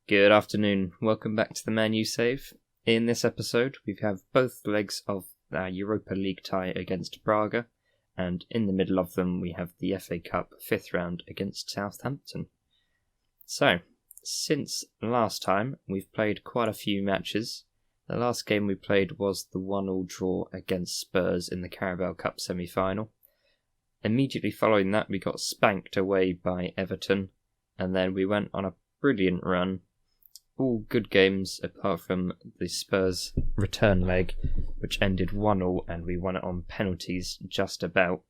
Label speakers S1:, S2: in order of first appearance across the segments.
S1: Good afternoon, welcome back to the Man U save. In this episode we have both legs of our Europa League tie against Braga, and in the middle of them we have the FA Cup 5th round against Southampton. So, since last time we've played quite a few matches. The last game we played was the 1-1 draw against Spurs in the Carabao Cup semi-final. Immediately following that we got spanked away by Everton, and then we went on a brilliant run. All good games apart from the Spurs return leg, which ended 1-1 and we won it on penalties just about.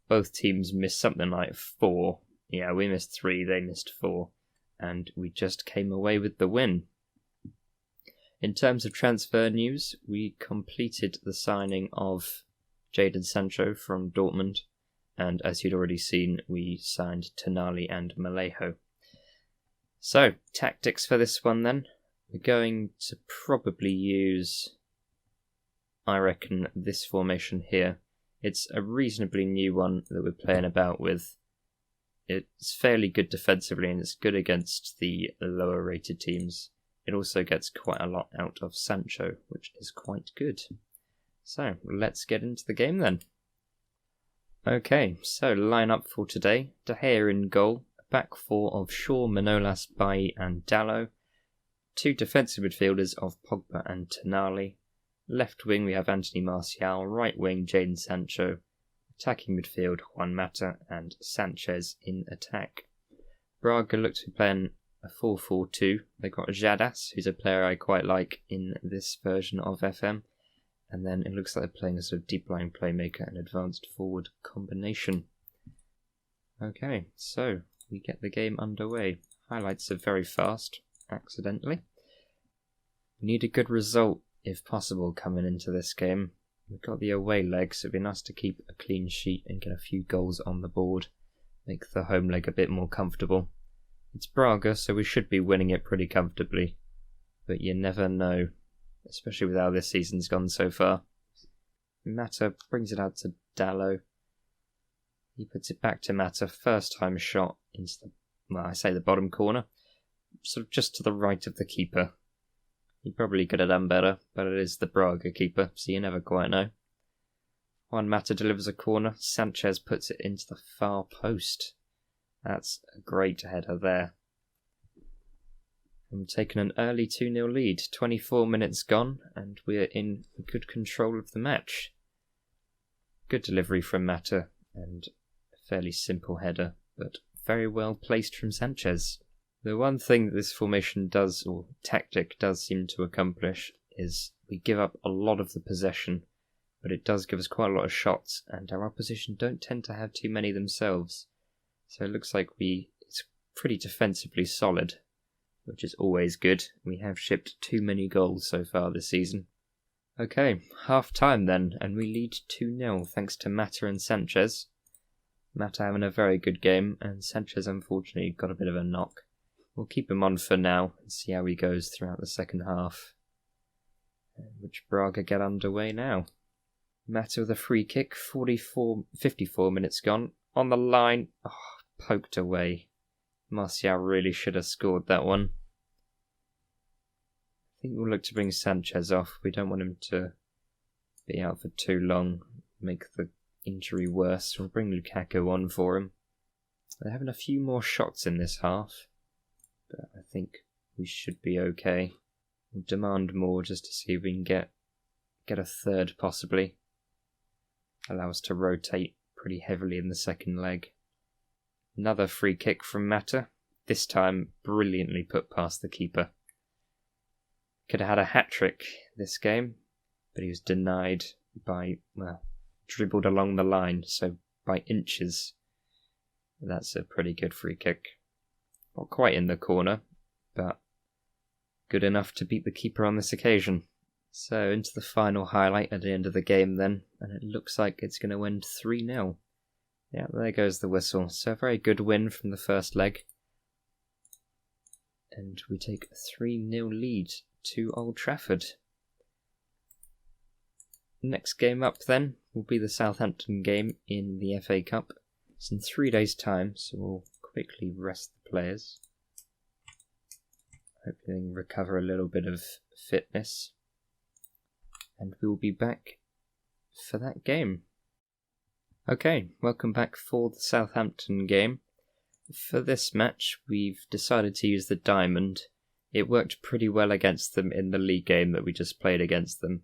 S1: Both teams missed something like 4. Yeah, we missed 3, they missed 4. And we just came away with the win. In terms of transfer news, we completed the signing of Jadon Sancho from Dortmund. And as you'd already seen, we signed Tonali and Malejo. So, tactics for this one then. We're going to probably use, I reckon, this formation here. It's a reasonably new one that we're playing about with. It's fairly good defensively and it's good against the lower rated teams. It also gets quite a lot out of Sancho, which is quite good. So, let's get into the game then. Okay, so line up for today. De Gea in goal. Back four of Shaw, Manolas, Bailly and Dalot. 2 defensive midfielders of Pogba and Tonali. Left wing we have Anthony Martial, right wing Jadon Sancho. Attacking midfield Juan Mata and Sanchez in attack. Braga look to be playing a 4-4-2. They've got Jadas, who's a player I quite like in this version of FM. And then it looks like they're playing a sort of deep line playmaker and advanced forward combination. Okay, so we get the game underway. Highlights are very fast, accidentally. We need a good result, if possible, coming into this game. We've got the away leg, so it'd be nice to keep a clean sheet and get a few goals on the board. Make the home leg a bit more comfortable. It's Braga, so we should be winning it pretty comfortably. But you never know, especially with how this season's gone so far. Mata brings it out to Dalot. He puts it back to Mata, first time shot into the bottom corner, sort of just to the right of the keeper. He probably could have done better, but it is the Braga keeper, so you never quite know. Juan Mata delivers a corner, Sanchez puts it into the far post. That's a great header there. And we've taken an early 2-0 lead, 24 minutes gone, and we're in good control of the match. Good delivery from Mata, and fairly simple header, but very well placed from Sanchez. The one thing that this formation does, or tactic does seem to accomplish, is we give up a lot of the possession, but it does give us quite a lot of shots, and our opposition don't tend to have too many themselves. So it looks like it's pretty defensively solid, which is always good. We have shipped too many goals so far this season. Okay, half time then, and we lead 2-0 thanks to Mata and Sanchez. Mata having a very good game, and Sanchez unfortunately got a bit of a knock. We'll keep him on for now and see how he goes throughout the second half, which Braga get underway now. Mata with a free kick, 54 minutes gone. On the line, poked away. Martial really should have scored that one. I think we'll look to bring Sanchez off. We don't want him to be out for too long, make the injury worse. We'll bring Lukaku on for him. They're having a few more shots in this half, but I think we should be okay. We'll demand more just to see if we can get a third possibly. Allow us to rotate pretty heavily in the second leg. Another free kick from Mata, this time brilliantly put past the keeper. Could have had a hat-trick this game, but he was denied by, dribbled along the line, so by inches. That's a pretty good free kick. Not quite in the corner, but good enough to beat the keeper on this occasion. So into the final highlight at the end of the game then, and it looks like it's going to end 3-0. Yeah, there goes the whistle. So a very good win from the first leg. And we take a 3-0 lead to Old Trafford. Next game up then will be the Southampton game in the FA Cup. It's in 3 days' time, so we'll quickly rest the players. Hopefully they can recover a little bit of fitness. And we will be back for that game. Okay, welcome back for the Southampton game. For this match, we've decided to use the diamond. It worked pretty well against them in the league game that we just played against them.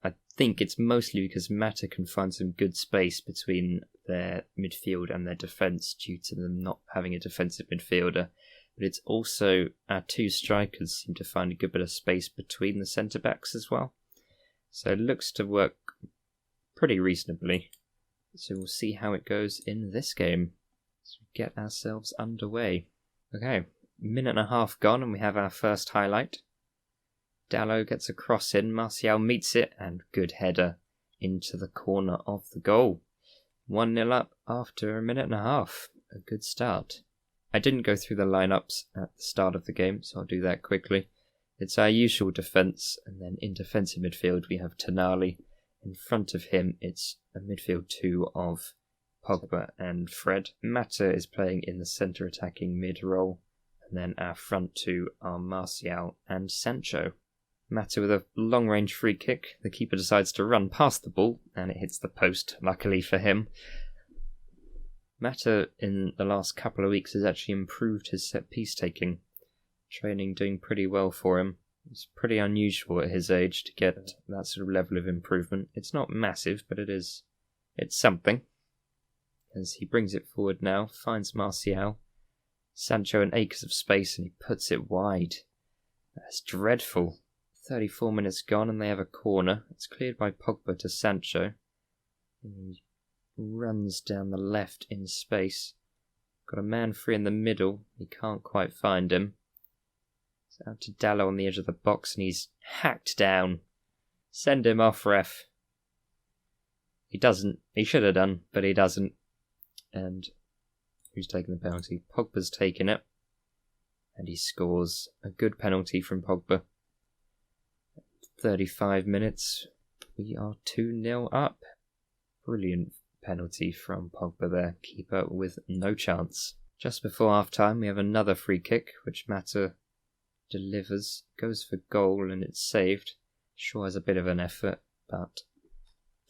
S1: I think it's mostly because Mata can find some good space between their midfield and their defence due to them not having a defensive midfielder. But it's also our two strikers seem to find a good bit of space between the centre-backs as well. So it looks to work pretty reasonably. So we'll see how it goes in this game. So we get ourselves underway. Okay, minute and a half gone and we have our first highlight. Dalot gets a cross in, Martial meets it, and good header into the corner of the goal. 1-0 up after a minute and a half. A good start. I didn't go through the lineups at the start of the game, so I'll do that quickly. It's our usual defence, and then in defensive midfield we have Tonali. In front of him it's a midfield two of Pogba and Fred. Mata is playing in the centre attacking mid role, and then our front two are Martial and Sancho. Mata with a long range free kick. The keeper decides to run past the ball and it hits the post, luckily for him. Mata in the last couple of weeks has actually improved his set piece taking. Training doing pretty well for him. It's pretty unusual at his age to get that sort of level of improvement. It's not massive, but it's something. As he brings it forward now, finds Martial. Sancho in acres of space and he puts it wide. That's dreadful. 34 minutes gone and they have a corner. It's cleared by Pogba to Sancho. He runs down the left in space. Got a man free in the middle. He can't quite find him. It's out to Dalot on the edge of the box and he's hacked down. Send him off, ref. He doesn't. He should have done, but he doesn't. And who's taking the penalty? Pogba's taken it. And he scores a good penalty from Pogba. 35 minutes. We are 2-0 up. Brilliant penalty from Pogba there. Keeper with no chance. Just before half-time we have another free kick, which Mata delivers. Goes for goal and it's saved. Sure has a bit of an effort, but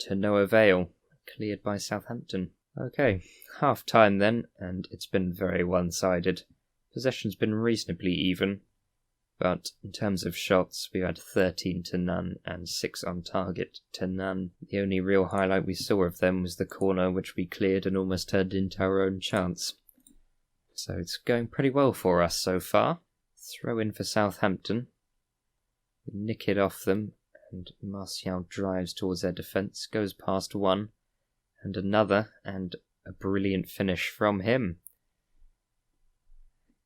S1: to no avail. Cleared by Southampton. Okay, half-time then, and it's been very one-sided. Possession's been reasonably even, but in terms of shots, we had 13 to none and 6 on target to none. The only real highlight we saw of them was the corner, which we cleared and almost turned into our own chance. So it's going pretty well for us so far. Throw in for Southampton. We nick it off them, and Martial drives towards their defence, goes past one, and another, and a brilliant finish from him.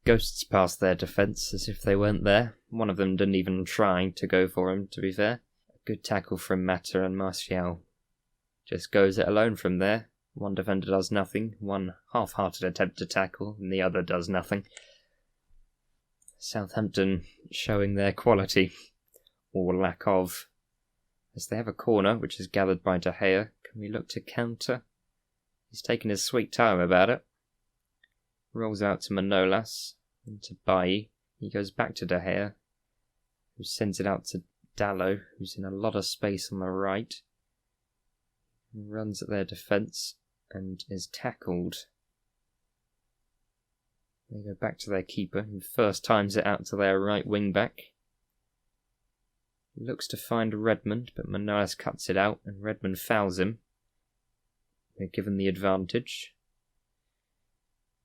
S1: Ghosts past their defence as if they weren't there. One of them didn't even try to go for him, to be fair. A good tackle from Mata, and Martial just goes it alone from there. One defender does nothing, one half-hearted attempt to tackle, and the other does nothing. Southampton showing their quality, or lack of, as they have a corner which is gathered by De Gea. Can we look to counter? He's taking his sweet time about it. Rolls out to Manolas, into Bailly. He goes back to De Gea, who sends it out to Dalot, who's in a lot of space on the right. Runs at their defence and is tackled. They go back to their keeper, who first times it out to their right wing back. Looks to find Redmond, but Manolas cuts it out and Redmond fouls him. They're given the advantage.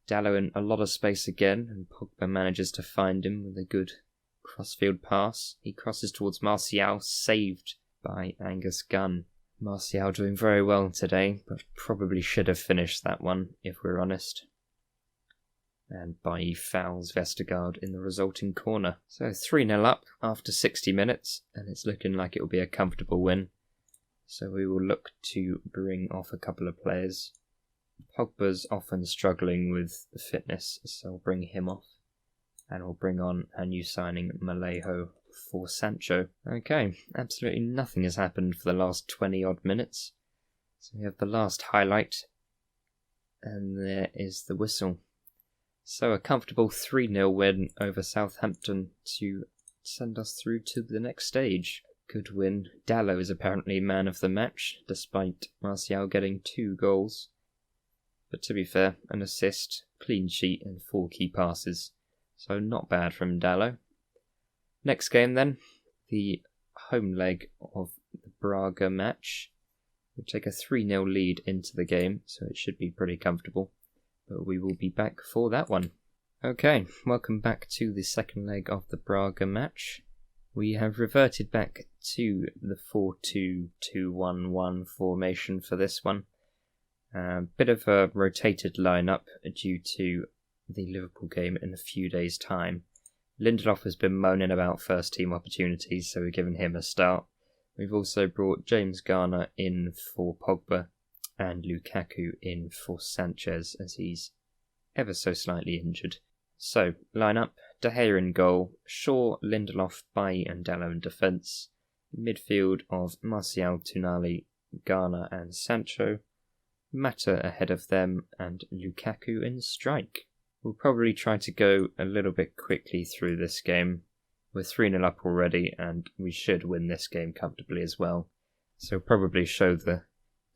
S1: Dalot in a lot of space again, and Pogba manages to find him with a good crossfield pass. He crosses towards Martial, saved by Angus Gunn. Martial doing very well today, but probably should have finished that one, if we're honest. And Bailly fouls Vestergaard in the resulting corner. So 3-0 up after 60 minutes, and it's looking like it will be a comfortable win. So we will look to bring off a couple of players. Pogba's often struggling with the fitness, so we'll bring him off. And we'll bring on our new signing, Malejo, for Sancho. Okay, absolutely nothing has happened for the last 20 odd minutes. So we have the last highlight, and there is the whistle. So a comfortable 3-0 win over Southampton to send us through to the next stage. Good win. Dalot is apparently man of the match, despite Martial getting 2 goals. But to be fair, an assist, clean sheet and 4 key passes. So not bad from Dalot. Next game then, the home leg of the Braga match. We take a 3-0 lead into the game, so it should be pretty comfortable. But we will be back for that one. Okay, welcome back to the second leg of the Braga match. We have reverted back to the 4-2-2-1-1 formation for this one. Bit of a rotated lineup due to the Liverpool game in a few days' time. Lindelof has been moaning about first team opportunities, so we're giving him a start. We've also brought James Garner in for Pogba and Lukaku in for Sanchez, as he's ever so slightly injured. So, lineup, De Gea in goal, Shaw, Lindelof, Bailly and Dalot in defence. Midfield of Martial, Tonali, Garner and Sancho. Mata ahead of them and Lukaku in strike. We'll probably try to go a little bit quickly through this game. We're 3-0 up already and we should win this game comfortably as well. So probably show the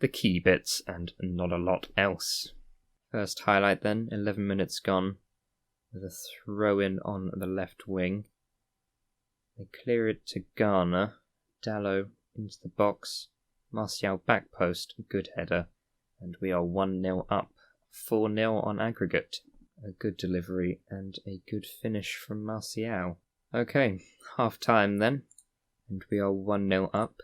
S1: key bits and not a lot else. First highlight then, 11 minutes gone, with a throw-in on the left wing. They clear it to Garner, Dalot into the box, Martial back post, good header, and we are 1-0 up, 4-0 on aggregate. A good delivery and a good finish from Martial. Okay, half time then, and we are 1-0 up.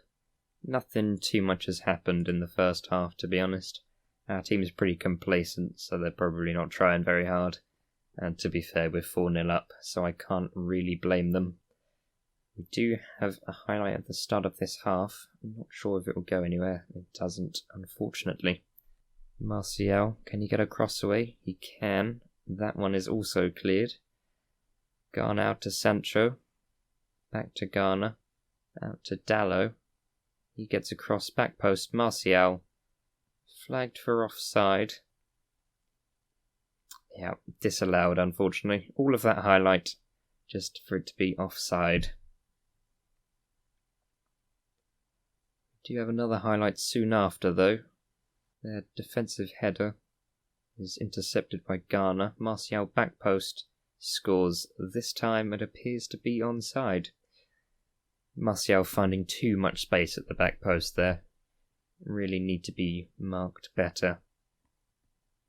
S1: Nothing too much has happened in the first half, to be honest. Our team is pretty complacent, so they're probably not trying very hard. And to be fair, we're 4-0 up, so I can't really blame them. We do have a highlight at the start of this half. I'm not sure if it will go anywhere. It doesn't, unfortunately. Martial, can he get a cross away? He can. That one is also cleared. Garner out to Sancho. Back to Garner. Out to Dalot. He gets across back post. Martial. Flagged for offside. Yeah, disallowed, unfortunately. All of that highlight just for it to be offside. Do you have another highlight soon after, though? Their defensive header is intercepted by Garner. Martial back post scores. This time it appears to be onside. Martial finding too much space at the back post there. Really need to be marked better.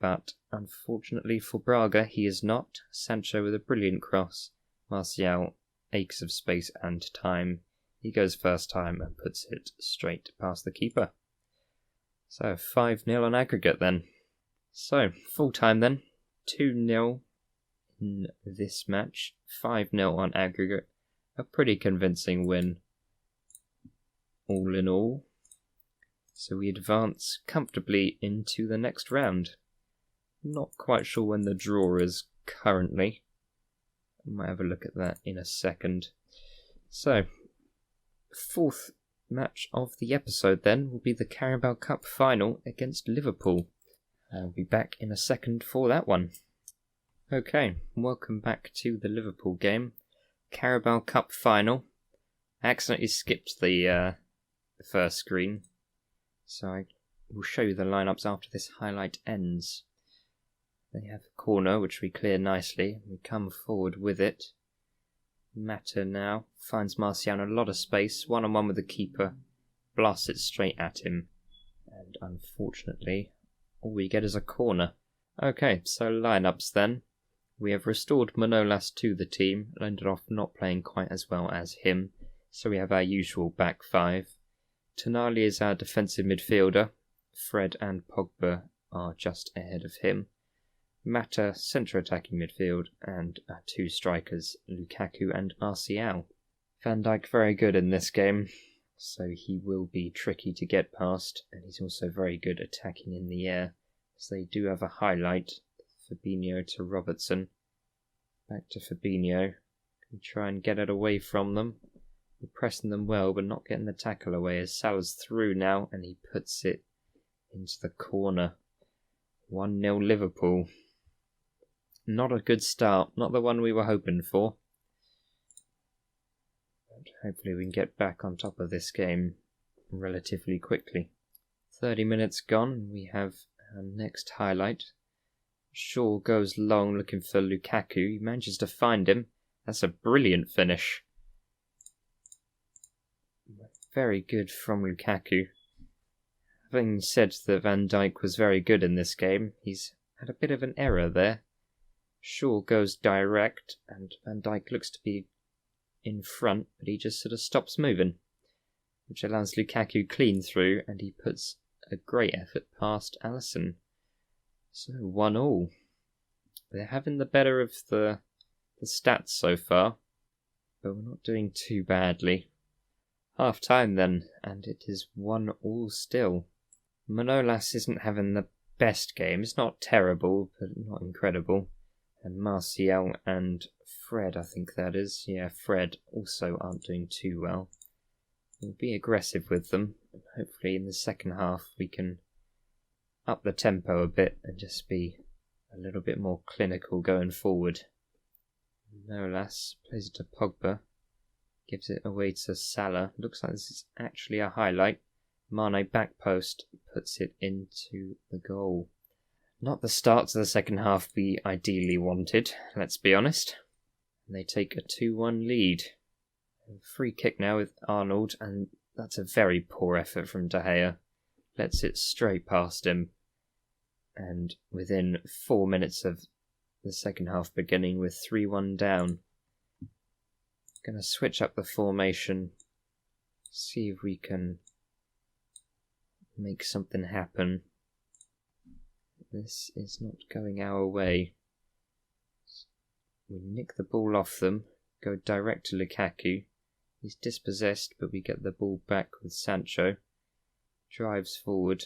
S1: But unfortunately for Braga, he is not. Sancho with a brilliant cross. Martial aches of space and time. He goes first time and puts it straight past the keeper. So 5-0 on aggregate then. So, full time then. 2-0 in this match. 5-0 on aggregate. A pretty convincing win, all in all. So we advance comfortably into the next round. Not quite sure when the draw is currently. I might have a look at that in a second. So, fourth match of the episode then will be the Carabao Cup final against Liverpool. I'll be back in a second for that one. Okay, welcome back to the Liverpool game. Carabao Cup final. I accidentally skipped the first screen, so I will show you the lineups after this highlight ends. They have a corner which we clear nicely. We come forward with it. Mata now finds Martial in a lot of space, one-on-one with the keeper, blasts it straight at him, and unfortunately all we get is a corner. Okay, so lineups then. We have restored Manolas to the team, Lindelof not playing quite as well as him, so we have our usual back five. Tonali is our defensive midfielder, Fred and Pogba are just ahead of him. Mata, centre attacking midfield, and our two strikers, Lukaku and Martial. Van Dijk very good in this game, so he will be tricky to get past, and he's also very good attacking in the air, so they do have a highlight. Fabinho to Robertson. Back to Fabinho. Can try and get it away from them. We're pressing them well, but not getting the tackle away as Salah's through now, and he puts it into the corner. 1-0 Liverpool. not a good start, not the one we were hoping for. But hopefully we can get back on top of this game relatively quickly. 30 minutes gone, we have our next highlight. Shaw goes long looking for Lukaku. He manages to find him. That's a brilliant finish. Very good from Lukaku. Having said that Van Dijk was very good in this game, he's had a bit of an error there. Shaw goes direct, and Van Dijk looks to be in front, but he just sort of stops moving, which allows Lukaku clean through, and he puts a great effort past Alisson. So 1-1. They're having the better of the stats so far, but we're not doing too badly. Half time then, and it is 1-1 still. Manolas isn't having the best game. It's not terrible, but not incredible. And Martial and Fred, I think that is. Yeah, Fred also aren't doing too well. We'll be aggressive with them. And hopefully in the second half we can up the tempo a bit and just be a little bit more clinical going forward. Manolas plays it to Pogba. Gives it away to Salah. Looks like this is actually a highlight. Mane back post puts it into the goal. Not the start to the second half we ideally wanted, let's be honest. And they take a 2-1 lead. Free kick now with Arnold, and that's a very poor effort from De Gea. Lets it straight past him. And within 4 minutes of the second half beginning, we're 3-1 down. Going to switch up the formation, see if we can make something happen. This is not going our way. We nick the ball off them, go direct to Lukaku. He's dispossessed, but we get the ball back with Sancho. Drives forward,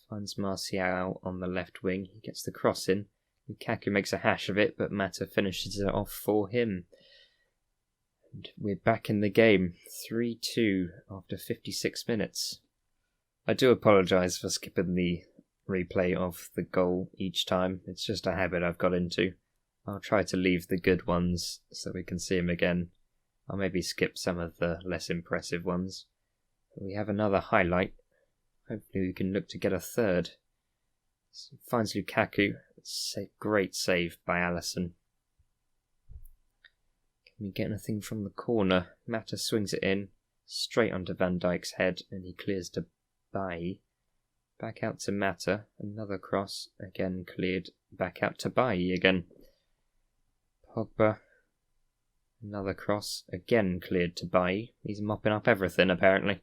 S1: finds Martial on the left wing. He gets the cross in. Lukaku makes a hash of it, but Mata finishes it off for him. And we're back in the game, 3-2 after 56 minutes. I do apologise for skipping the replay of the goal each time. It's just a habit I've got into. I'll try to leave the good ones so we can see them again. I'll maybe skip some of the less impressive ones. But we have another highlight. Hopefully we can look to get a third. Finds Lukaku. It's a great save by Alisson. Can we get anything from the corner? Mata swings it in, straight onto Van Dijk's head, and he clears to Bailly. Back out to Mata, another cross, again cleared, back out to Bailly again. Pogba, another cross, again cleared to Bailly. He's mopping up everything apparently.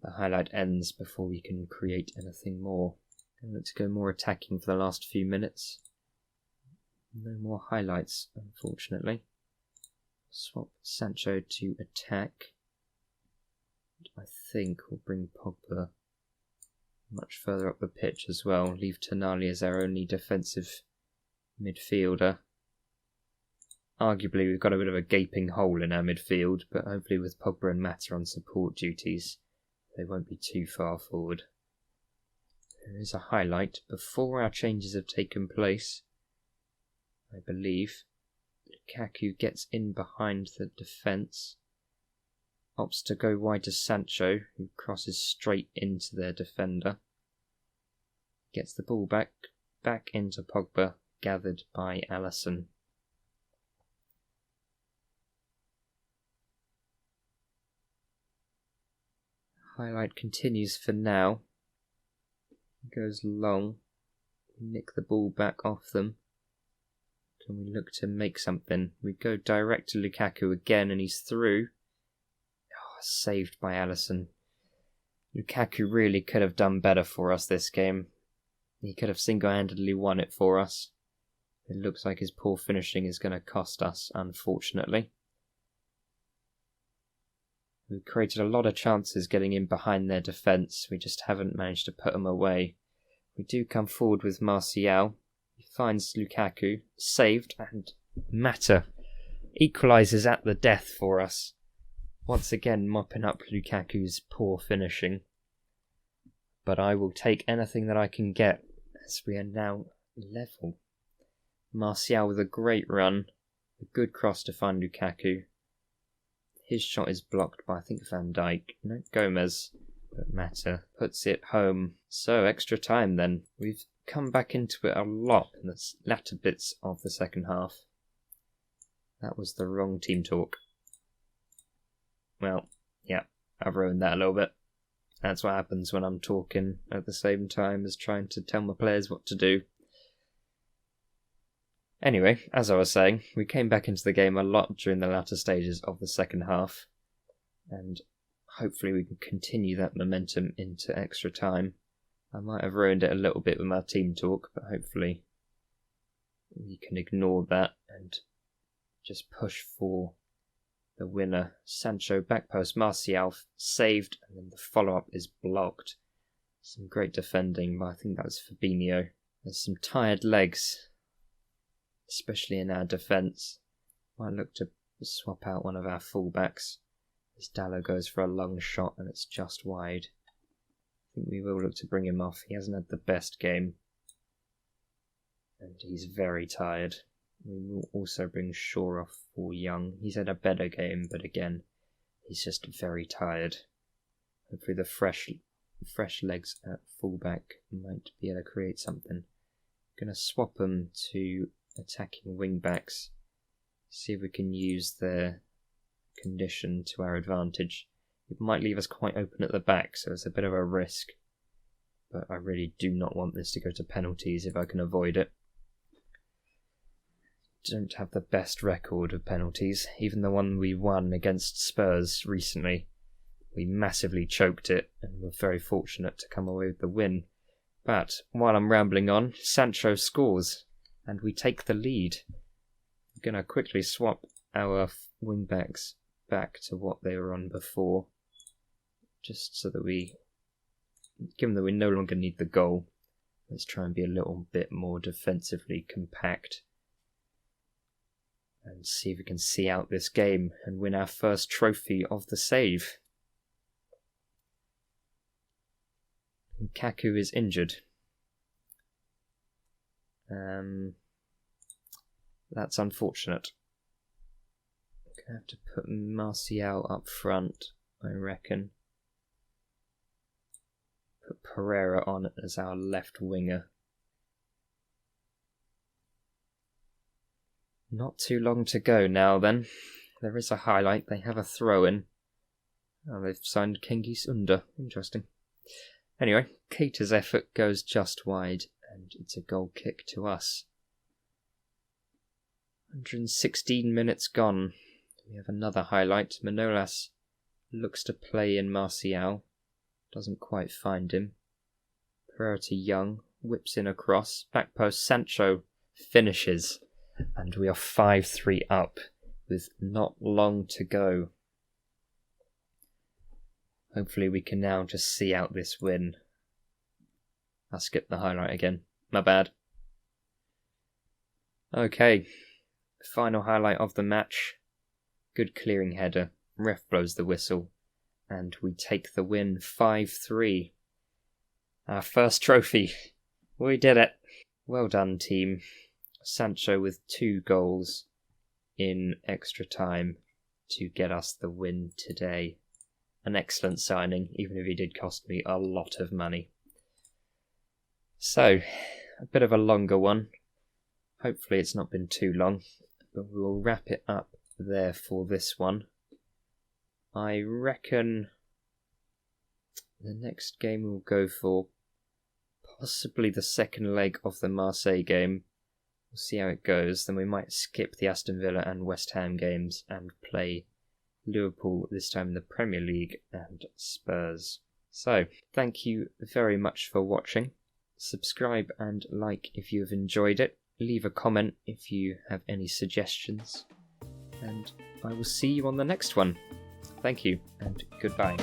S1: The highlight ends before we can create anything more. And let's go more attacking for the last few minutes. No more highlights, unfortunately. Swap Sancho to attack. I think we'll bring Pogba much further up the pitch as well. Leave Tonali as our only defensive midfielder. Arguably we've got a bit of a gaping hole in our midfield, but hopefully with Pogba and Mata on support duties, they won't be too far forward. There is a highlight before our changes have taken place, I believe. Lukaku gets in behind the defence, opts to go wide to Sancho, who crosses straight into their defender. Gets the ball back into Pogba, gathered by Alisson. Highlight continues for now. Goes long. Nick the ball back off them. Can we look to make something? We go direct to Lukaku again and he's through. Oh, saved by Alisson. Lukaku really could have done better for us this game. He could have single-handedly won it for us. It looks like his poor finishing is going to cost us, unfortunately. We created a lot of chances getting in behind their defence. We just haven't managed to put them away. We do come forward with Martial. He finds Lukaku, saved, and Mata equalises at the death for us. Once again mopping up Lukaku's poor finishing. But I will take anything that I can get, as we are now level. Martial with a great run. A good cross to find Lukaku. His shot is blocked by, I think, Van Dijk. No, Gomez. But Mata puts it home. So, extra time then. We've come back into it a lot in the latter bits of the second half. That was the wrong team talk. Well, yeah, I've ruined that a little bit. That's what happens when I'm talking at the same time as trying to tell my players what to do. Anyway, as I was saying, we came back into the game a lot during the latter stages of the second half, and hopefully we can continue that momentum into extra time. I might have ruined it a little bit with my team talk, but hopefully we can ignore that and just push for the winner. Sancho back post, Martial saved, and then the follow-up is blocked. Some great defending, but I think that was Fabinho. There's some tired legs, especially in our defence. Might look to swap out one of our fullbacks. As Dallo goes for a long shot and it's just wide. I think we will look to bring him off. He hasn't had the best game. And he's very tired. We will also bring Shaw off for Young. He's had a better game, but again, he's just very tired. Hopefully the fresh legs at fullback might be able to create something. Going to swap them to attacking wing backs. See if we can use their condition to our advantage. It might leave us quite open at the back, so it's a bit of a risk. But I really do not want this to go to penalties if I can avoid it. Don't have the best record of penalties. Even the one we won against Spurs recently, we massively choked it and were very fortunate to come away with the win. But while I'm rambling on, Sancho scores and we take the lead. I'm going to quickly swap our wing backs back to what they were on before, just so that given that we no longer need the goal, let's try and be a little bit more defensively compact and see if we can see out this game and win our first trophy of the save. Lukaku is injured. That's unfortunate. I'm going to have to put Martial up front, I reckon. Put Pereira on as our left winger. Not too long to go now then. There is a highlight. They have a throw-in. Oh, they've signed Cengiz Under. Interesting. Anyway, Keita's effort goes just wide, and it's a goal kick to us. 116 minutes gone. We have another highlight. Manolas looks to play in Martial. Doesn't quite find him. Pereira to Young. Whips in a cross. Back post. Sancho finishes. And we are 5-3 up with not long to go. Hopefully we can now just see out this win. I skipped the highlight again. My bad. Okay. Final highlight of the match. Good clearing header. Ref blows the whistle. And we take the win 5-3. Our first trophy. We did it. Well done, team. Sancho with 2 goals in extra time to get us the win today. An excellent signing, even if he did cost me a lot of money. So, a bit of a longer one. Hopefully it's not been too long, but we will wrap it up there for this one. I reckon the next game we'll go for possibly the second leg of the Marseille game. We'll see how it goes. Then we might skip the Aston Villa and West Ham games and play Liverpool, this time in the Premier League, and Spurs. So, thank you very much for watching. Subscribe and like if you have enjoyed it. Leave a comment if you have any suggestions. And I will see you on the next one. Thank you and goodbye.